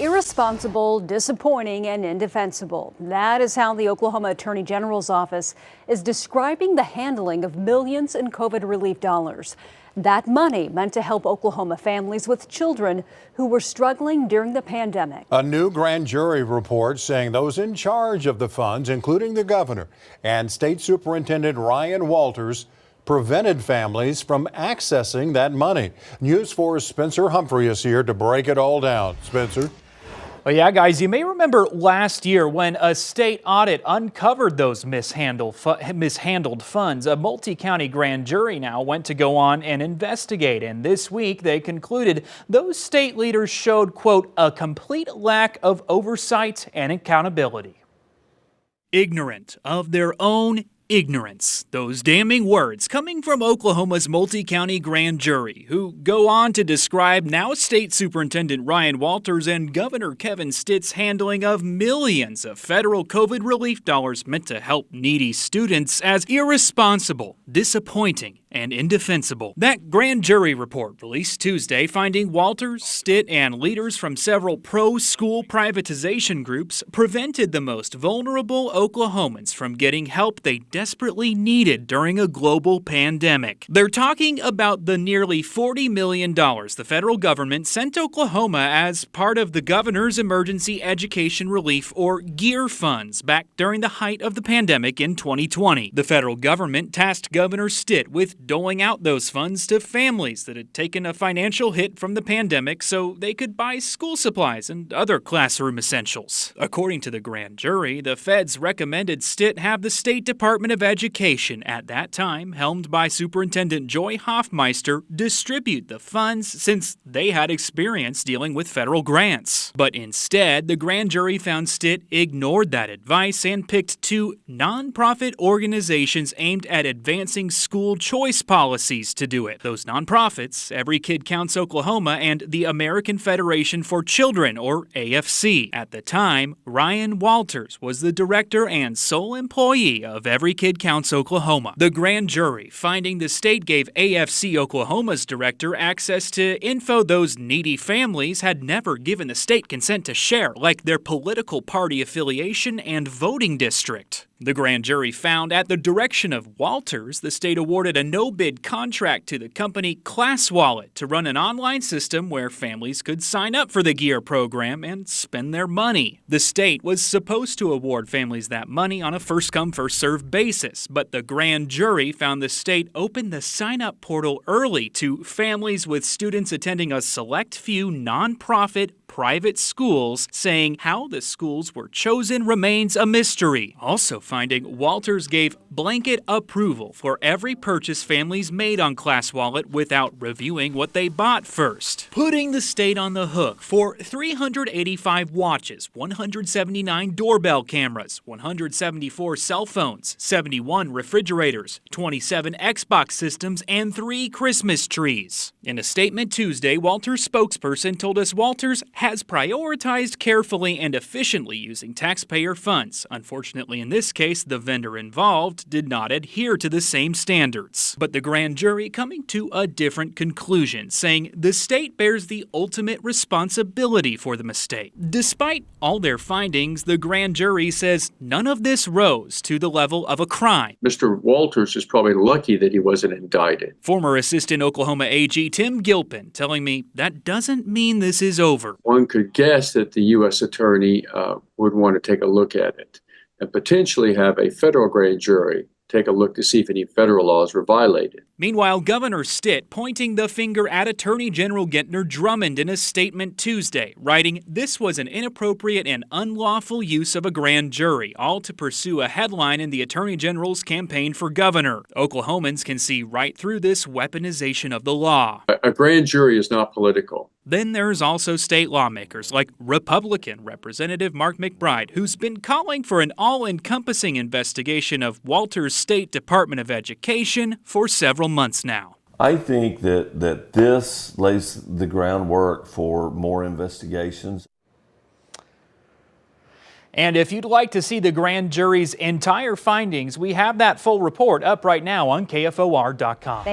irresponsible, disappointing, and indefensible. That is how the Oklahoma Attorney General's office is describing the handling of millions in COVID relief dollars. That money meant to help Oklahoma families with children who were struggling during the pandemic. A new grand jury report saying those in charge of the funds, including the governor and State Superintendent Ryan Walters, prevented families from accessing that money. News 4's Spencer Humphrey is here to break it all down. Spencer. Well, yeah, guys, you may remember last year when a state audit uncovered those mishandled funds. A multi-county grand jury now went to go on and investigate. And this week they concluded those state leaders showed, quote, a complete lack of oversight and accountability. Ignorant of their own ignorance. Those damning words coming from Oklahoma's multi-county grand jury, who go on to describe now State Superintendent Ryan Walters and Governor Kevin Stitt's handling of millions of federal COVID relief dollars meant to help needy students as irresponsible, disappointing, and indefensible. That grand jury report released Tuesday finding Walters, Stitt, and leaders from several pro-school privatization groups prevented the most vulnerable Oklahomans from getting help they desperately needed during a global pandemic. They're talking about the nearly $40 million the federal government sent Oklahoma as part of the governor's Emergency Education Relief, or GEER funds, back during the height of the pandemic in 2020. The federal government tasked Governor Stitt with doling out those funds to families that had taken a financial hit from the pandemic so they could buy school supplies and other classroom essentials. According to the grand jury, the feds recommended Stitt have the State Department of Education, at that time helmed by Superintendent Joy Hoffmeister, distribute the funds since they had experience dealing with federal grants. But instead, the grand jury found Stitt ignored that advice and picked two nonprofit organizations aimed at advancing school choice policies to do it. Those nonprofits, Every Kid Counts Oklahoma and the American Federation for Children, or AFC. At the time, Ryan Walters was the director and sole employee of Every Kid Counts Oklahoma. The grand jury finding the state gave AFC Oklahoma's director access to info those needy families had never given the state consent to share, like their political party affiliation and voting district. The grand jury found at the direction of Walters, the state awarded a no-bid contract to the company ClassWallet to run an online system where families could sign up for the GEER program and spend their money. The state was supposed to award families that money on a first-come, first-served basis, but the grand jury found the state opened the sign-up portal early to families with students attending a select few nonprofit private schools, saying how the schools were chosen remains a mystery. Also finding Walters gave blanket approval for every purchase families made on ClassWallet without reviewing what they bought first, putting the state on the hook for 385 watches, 179 doorbell cameras, 174 cell phones, 71 refrigerators, 27 Xbox systems, and 3 Christmas trees. In a statement Tuesday, Walters' spokesperson told us Walters has prioritized carefully and efficiently using taxpayer funds. Unfortunately, in this case, the vendor involved did not adhere to the same standards. But the grand jury coming to a different conclusion, saying the state bears the ultimate responsibility for the mistake. Despite all their findings, the grand jury says none of this rose to the level of a crime. Mr. Walters is probably lucky that he wasn't indicted. Former Assistant Oklahoma AG Tim Gilpin telling me that doesn't mean this is over. One could guess that the U.S. attorney would want to take a look at it and potentially have a federal grand jury take a look to see if any federal laws were violated. Meanwhile, Governor Stitt pointing the finger at Attorney General Gentner Drummond in a statement Tuesday, writing, "This was an inappropriate and unlawful use of a grand jury, all to pursue a headline in the Attorney General's campaign for governor. Oklahomans can see right through this weaponization of the law." A grand jury is not political. Then there's also state lawmakers like Republican Representative Mark McBride, who's been calling for an all-encompassing investigation of Walters' State Department of Education for several months now. I think that this lays the groundwork for more investigations. And if you'd like to see the grand jury's entire findings, we have that full report up right now on KFOR.com.